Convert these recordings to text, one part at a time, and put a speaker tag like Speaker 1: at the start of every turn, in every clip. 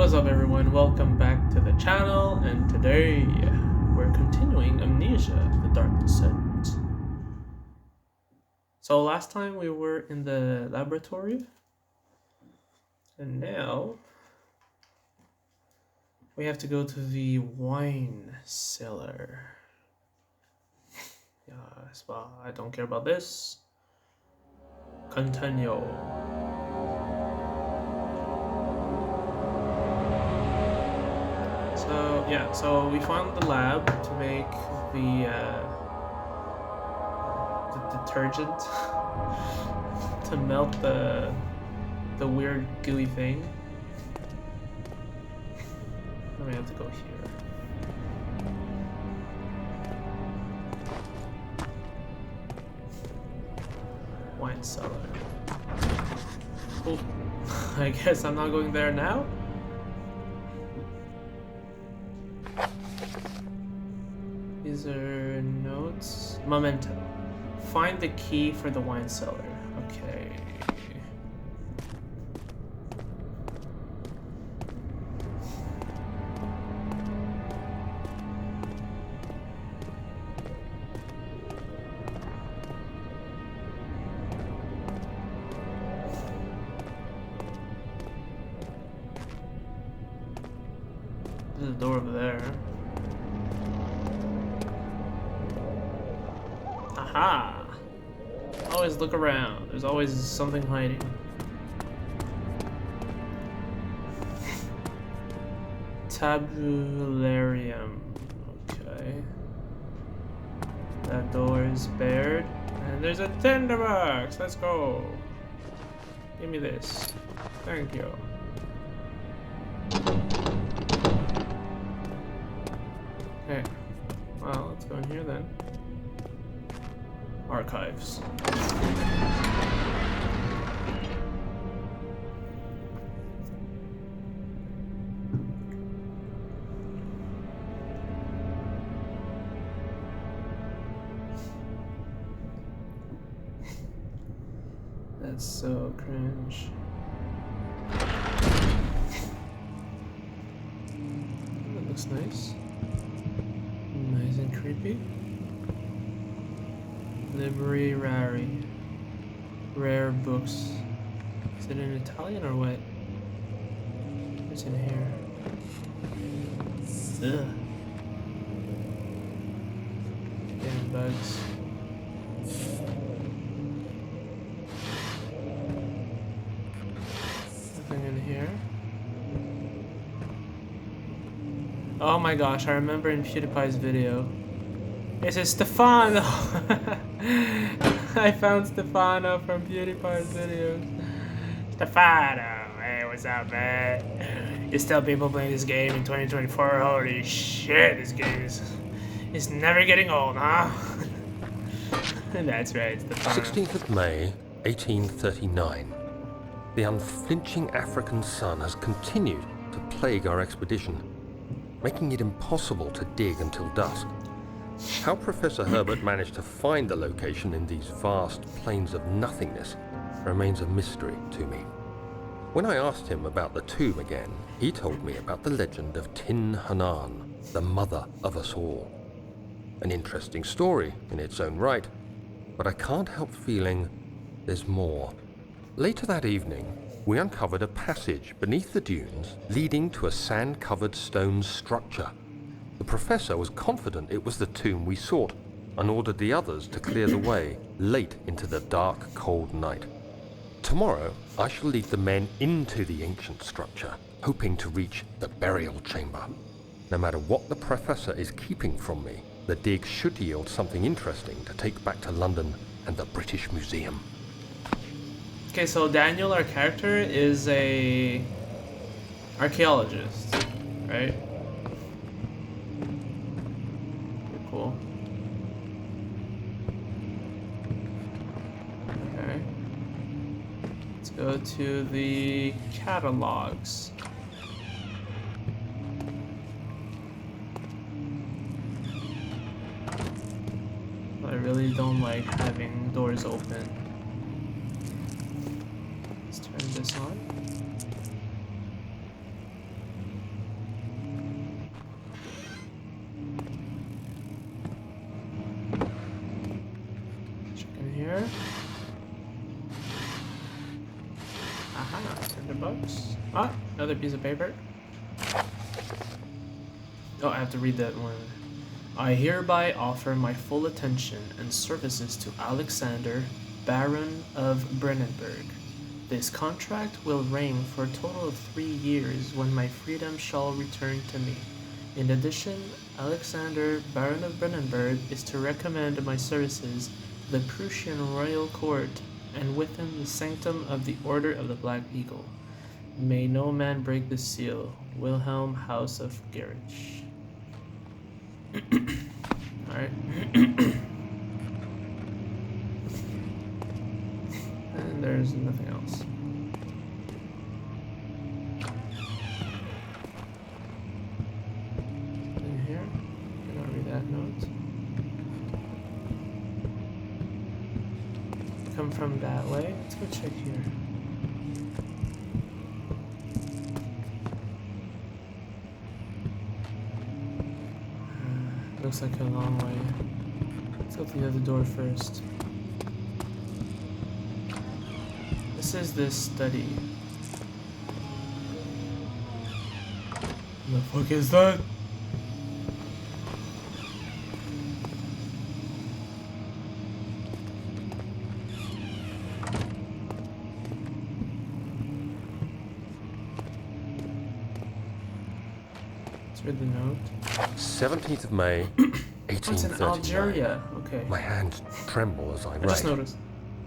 Speaker 1: What's up everyone, welcome back to the channel, and today we're continuing Amnesia, The Dark Descent. So last time we were in the laboratory, and now we have to go to the wine cellar. Yes, well, I don't care about this. Continue. So we found the lab to make the detergent to melt the weird gooey thing. Then we have to go here. Wine cellar. Oh, I guess I'm not going there now. These are notes. Memento. Find the key for the wine cellar. Okay. There's a door over there. Aha! Always look around. There's always something hiding. Tabularium. Okay. That door is barred. And there's a tinderbox! Let's go! Give me this. Thank you. Okay. Well, let's go in here then. Archives. That's so cringe. That looks nice. Nice and creepy. Library. Rare books. Is it in Italian or what? What's in here? Ugh. Damn bugs. Nothing in here. Oh my gosh, I remember in PewDiePie's video. This is Stefano! I found Stefano from PewDiePie's videos. Stefano! Hey, what's up, man? There's still people playing this game in 2024. Holy shit, this game is never getting old, huh? That's right, Stefano.
Speaker 2: 16th of May, 1839. The unflinching African sun has continued to plague our expedition, making it impossible to dig until dusk. How Professor Herbert managed to find the location in these vast plains of nothingness remains a mystery to me. When I asked him about the tomb again, he told me about the legend of Tin Hanan, the mother of us all. An interesting story in its own right, but I can't help feeling there's more. Later that evening, we uncovered a passage beneath the dunes leading to a sand-covered stone structure. The professor was confident it was the tomb we sought and ordered the others to clear the way late into the dark, cold night. Tomorrow, I shall lead the men into the ancient structure, hoping to reach the burial chamber. No matter what the professor is keeping from me, the dig should yield something interesting to take back to London and the British Museum.
Speaker 1: Okay, so Daniel, our character, is a archaeologist, right? Cool. Okay. Let's go to the catalogs. I really don't like having doors open. Let's turn this on. Ah, another piece of paper. Oh, I have to read that one. I hereby offer my full attention and services to Alexander, Baron of Brennenburg. This contract will reign for a total of 3 years when my freedom shall return to me. In addition, Alexander, Baron of Brennenburg, is to recommend my services to the Prussian royal court and within the sanctum of the Order of the Black Eagle. May no man break the seal. Wilhelm, House of Gerich. Alright. And there's nothing else. In here? Can I read that note? Come from that way. Let's go check here. Looks like a long way. Let's go to the other door first. This is this study. What the fuck is that? Let's read the note.
Speaker 2: 17th of May,
Speaker 1: It's in
Speaker 2: 1839.
Speaker 1: Algeria. Okay.
Speaker 2: My hands tremble as I
Speaker 1: I
Speaker 2: write.
Speaker 1: just noticed.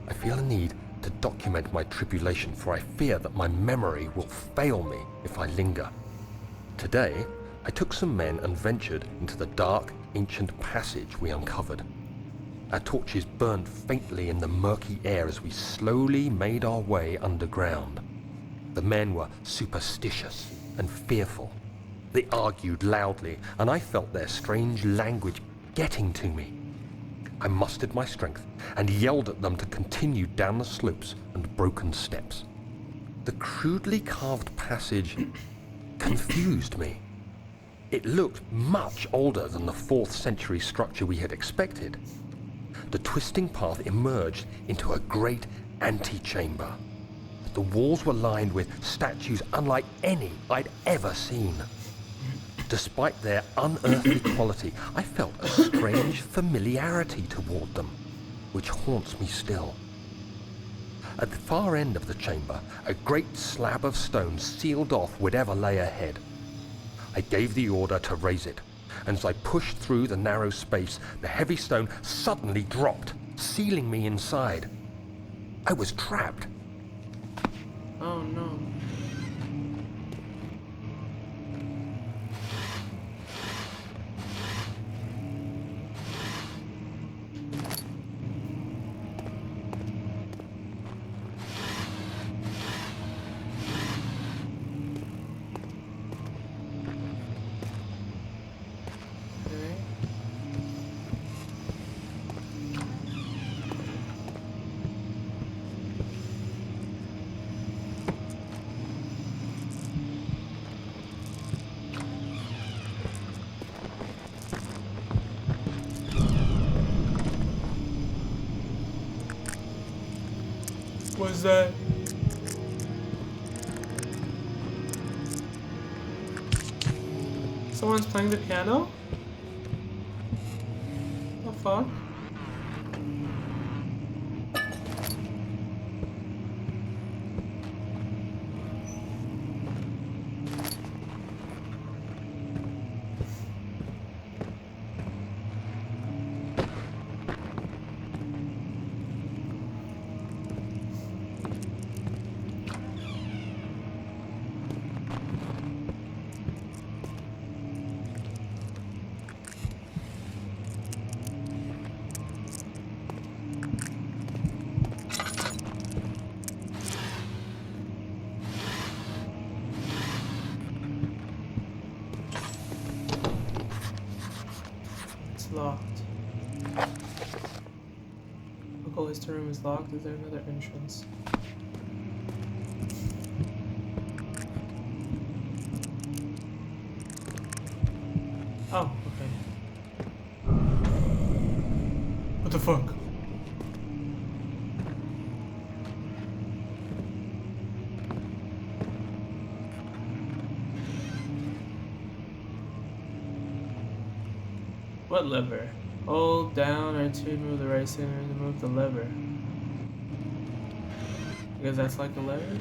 Speaker 2: I feel a need to document my tribulation, for I fear that my memory will fail me if I linger. Today, I took some men and ventured into the dark, ancient passage we uncovered. Our torches burned faintly in the murky air as we slowly made our way underground. The men were superstitious and fearful. They argued loudly, and I felt their strange language getting to me. I mustered my strength and yelled at them to continue down the slopes and broken steps. The crudely carved passage confused me. It looked much older than the 4th century structure we had expected. The twisting path emerged into a great antechamber. The walls were lined with statues unlike any I'd ever seen. Despite their unearthly quality, I felt a strange familiarity toward them, which haunts me still. At the far end of the chamber, a great slab of stone sealed off whatever lay ahead. I gave the order to raise it, and as I pushed through the narrow space, the heavy stone suddenly dropped, sealing me inside. I was trapped.
Speaker 1: Oh no. Okay. What's that? Someone's playing the piano? The fuck? It's locked. Local history room is locked. Is there another entrance? Oh, okay. What the fuck? What lever? Hold down or to move the right stick to move the lever. Because that's like a lever?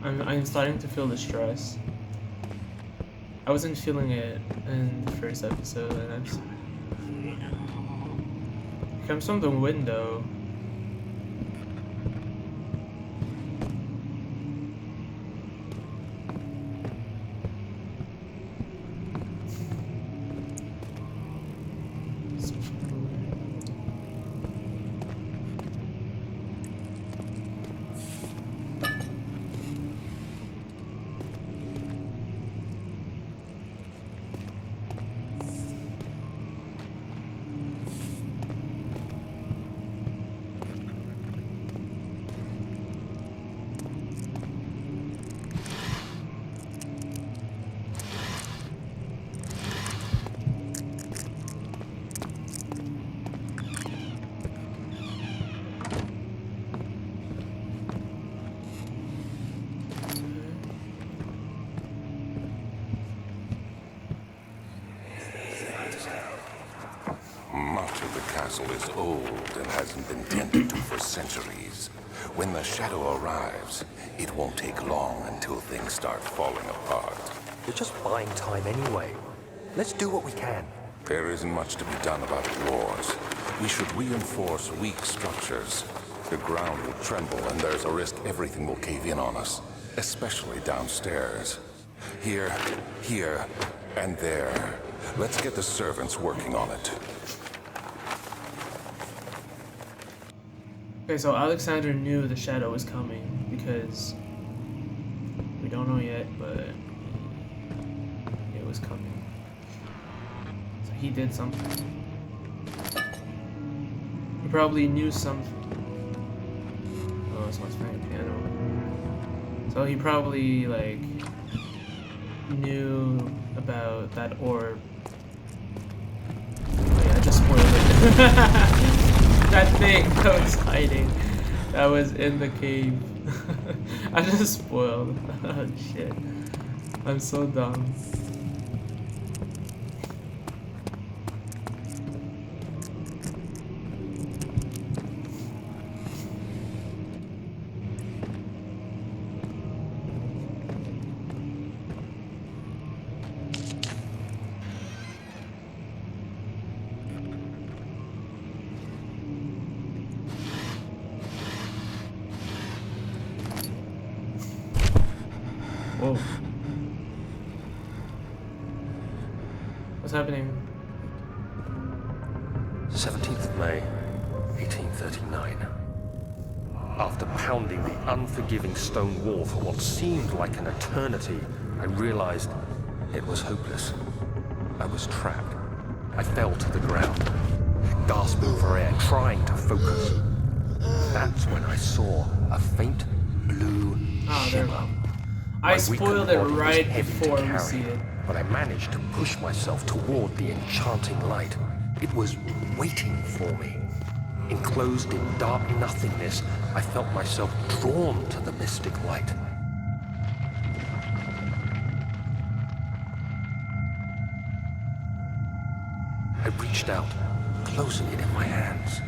Speaker 1: I'm starting to feel the stress. I wasn't feeling it in the first episode, and I'm sorry. It comes from the window.
Speaker 3: Much of the castle is old and hasn't been tended to for centuries. When the shadow arrives, it won't take long until things start falling apart.
Speaker 2: We're just buying time anyway. Let's do what we can.
Speaker 3: There isn't much to be done about wars. We should reinforce weak structures. The ground will tremble and there's a risk everything will cave in on us, especially downstairs. Here, and there. Let's get the servants working on it.
Speaker 1: Okay, so Alexander knew the shadow was coming because we don't know yet, but it was coming. So he did something. He probably knew something. Oh, someone's playing a piano. So he probably like knew about that orb. Oh yeah, I just spoiled it. That thing that was hiding, that was in the cave. I just spoiled. Oh shit. I'm so dumb. Whoa. What's happening?
Speaker 2: 17th of May, 1839. After pounding the unforgiving stone wall for what seemed like an eternity, I realized it was hopeless. I was trapped. I fell to the ground, gasping for air, trying to focus. That's when I saw a faint blue shimmer.
Speaker 1: I spoiled it right before we see it.
Speaker 2: But I managed to push myself toward the enchanting light. It was waiting for me. Enclosed in dark nothingness, I felt myself drawn to the mystic light. I reached out, closing it in my hands.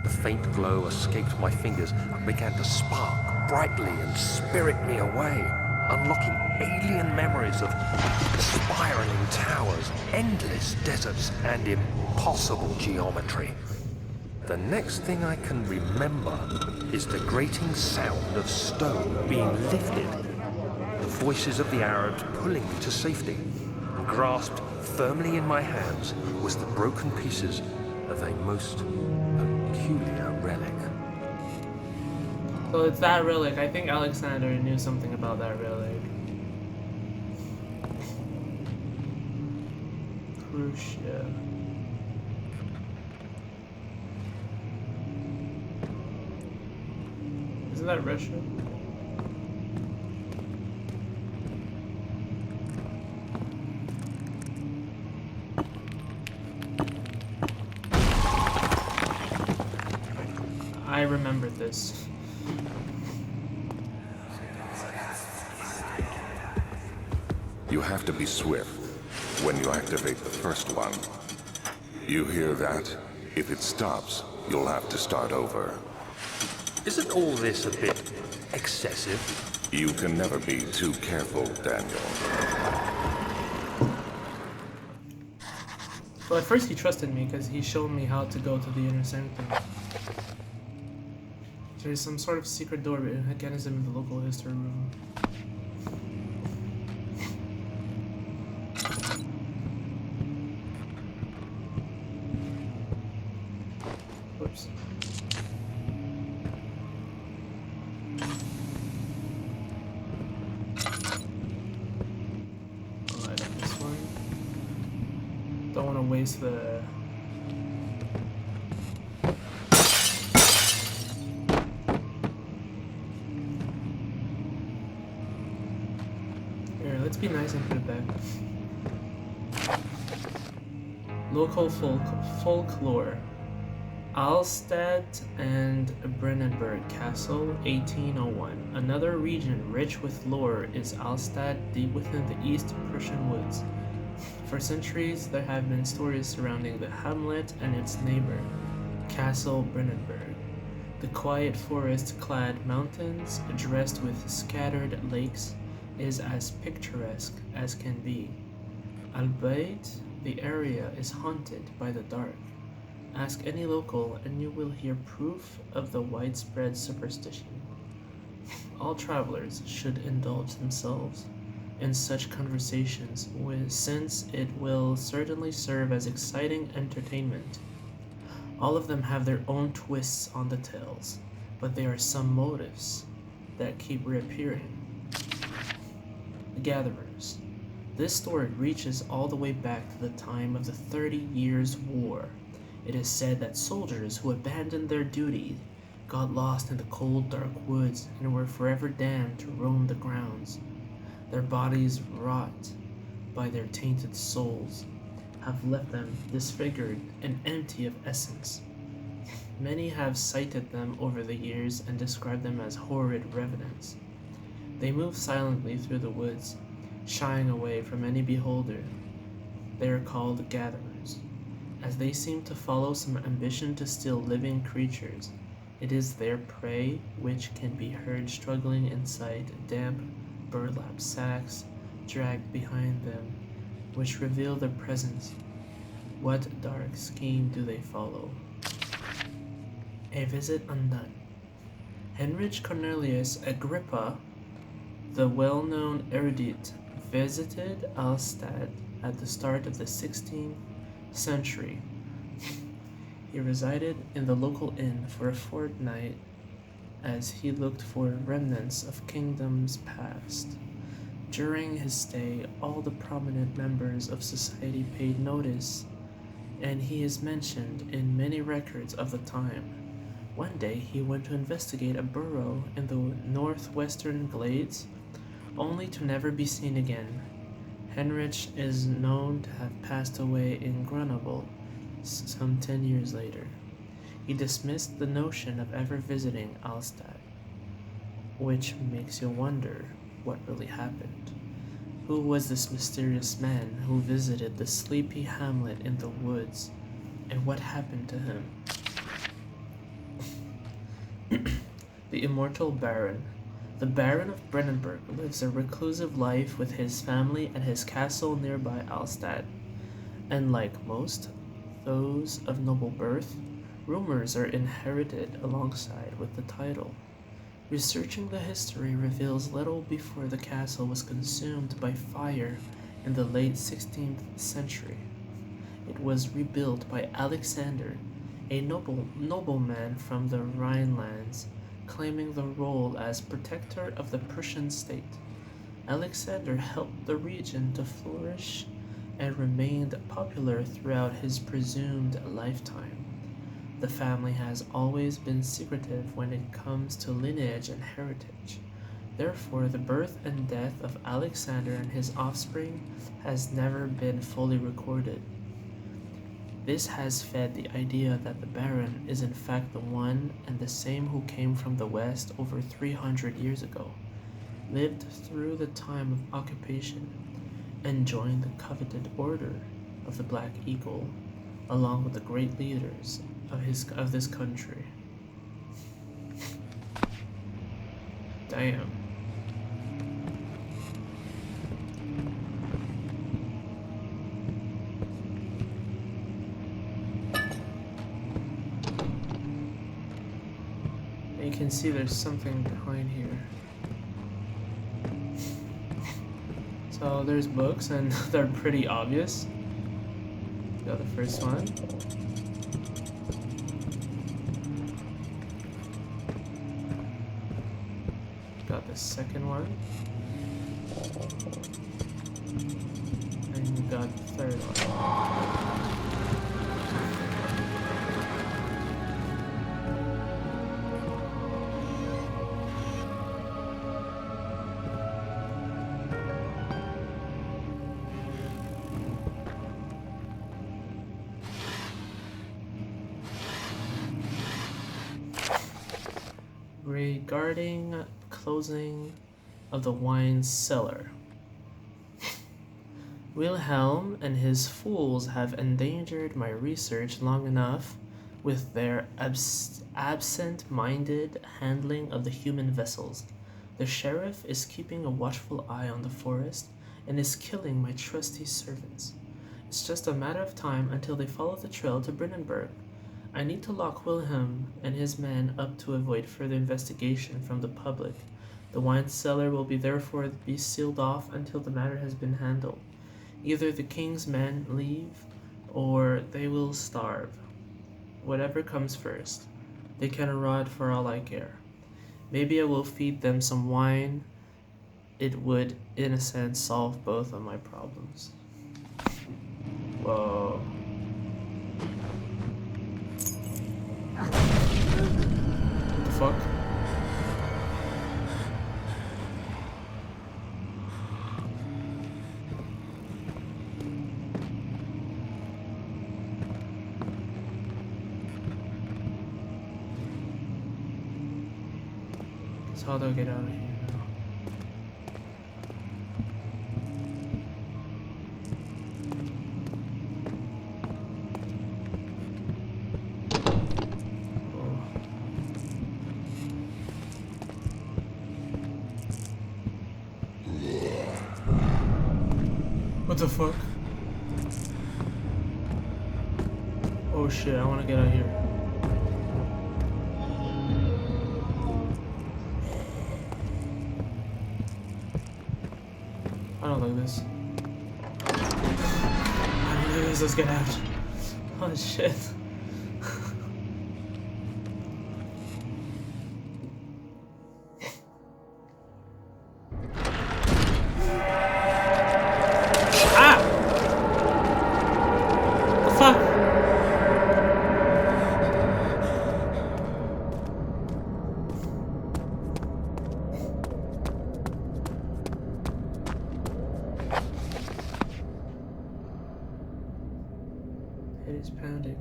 Speaker 2: The faint glow escaped my fingers and began to spark brightly and spirit me away, unlocking alien memories of spiraling towers, endless deserts, and impossible geometry. The next thing I can remember is the grating sound of stone being lifted, the voices of the Arabs pulling me to safety, and grasped firmly in my hands was the broken pieces of a most peculiar relic.
Speaker 1: So it's that relic. I think Alexander knew something about that relic. Crucia. Isn't that Russia? I remember this.
Speaker 3: You have to be swift when you activate the first one. You hear that? If it stops, you'll have to start over.
Speaker 2: Isn't all this a bit excessive?
Speaker 3: You can never be too careful, Daniel.
Speaker 1: Well, at first he trusted me because he showed me how to go to the inner sanctum. There's some sort of secret door mechanism in the local history room. Whoops. I'll light up this one. Don't want to waste the... Here, let's be nice and put it back. Local folklore. Alstadt and Brennenburg Castle, 1801. Another region rich with lore is Alstadt, deep within the East Prussian woods. For centuries, there have been stories surrounding the hamlet and its neighbor, Castle Brennenburg. The quiet forest-clad mountains, dressed with scattered lakes, is as picturesque as can be. Albeit, the area is haunted by the dark. Ask any local and you will hear proof of the widespread superstition. All travelers should indulge themselves in such conversations, since it will certainly serve as exciting entertainment. All of them have their own twists on the tales, but there are some motifs that keep reappearing. The Gatherers. This story reaches all the way back to the time of the 30 Years' War. It is said that soldiers who abandoned their duty got lost in the cold, dark woods and were forever damned to roam the grounds. Their bodies, wrought by their tainted souls, have left them disfigured and empty of essence. Many have cited them over the years and described them as horrid revenants. They move silently through the woods, shying away from any beholder. They are called gatherers, as they seem to follow some ambition to steal living creatures. It is their prey which can be heard struggling inside damp burlap sacks dragged behind them, which reveal their presence. What dark scheme do they follow? A visit undone. Heinrich Cornelius Agrippa, the well-known erudite, visited Alstadt at the start of the 16th century. He resided in the local inn for a fortnight as he looked for remnants of kingdoms past. During his stay, all the prominent members of society paid notice, and he is mentioned in many records of the time. One day he went to investigate a burrow in the northwestern glades, only to never be seen again. Heinrich is known to have passed away in Grenoble some 10 years later. He dismissed the notion of ever visiting Alstadt, which makes you wonder what really happened. Who was this mysterious man who visited the sleepy hamlet in the woods, and what happened to him? The immortal Baron. The Baron of Brennenburg lives a reclusive life with his family at his castle nearby Alstadt, and like most those of noble birth, rumors are inherited alongside with the title. Researching the history reveals little before the castle was consumed by fire in the late 16th century. It was rebuilt by Alexander, a nobleman from the Rhinelands, claiming the role as protector of the Prussian state. Alexander helped the region to flourish and remained popular throughout his presumed lifetime. The family has always been secretive when it comes to lineage and heritage. Therefore, the birth and death of Alexander and his offspring has never been fully recorded. This has fed the idea that the Baron is in fact the one and the same who came from the West over 300 years ago, lived through the time of occupation, and join the coveted order of the Black Eagle, along with the great leaders of this country. Damn. You can see there's something behind here. So there's books and they're pretty obvious. Got the first one. Got the second one. And you got the third one. Regarding closing of the wine cellar. Wilhelm and his fools have endangered my research long enough with their absent-minded handling of the human vessels. The sheriff is keeping a watchful eye on the forest and is killing my trusty servants. It's just a matter of time until they follow the trail to Brinnenburg. I need to lock Wilhelm and his men up to avoid further investigation from the public. The wine cellar will therefore be sealed off until the matter has been handled. Either the king's men leave, or they will starve. Whatever comes first. They can rot for all I care. Maybe I will feed them some wine. It would, in a sense, solve both of my problems. Whoa. What the fuck? So how do I get out of here now? What the fuck? Oh shit, I wanna get out of here. I don't like this. I don't like this, let's get out. Oh shit. It is pounding.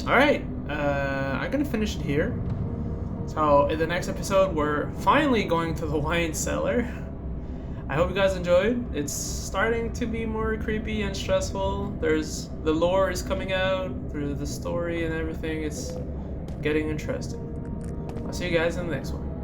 Speaker 1: Alright, I'm gonna finish it here. So, in the next episode, we're finally going to the wine cellar. I hope you guys enjoyed. It's starting to be more creepy and stressful. The lore is coming out through the story and everything. It's getting interesting. I'll see you guys in the next one.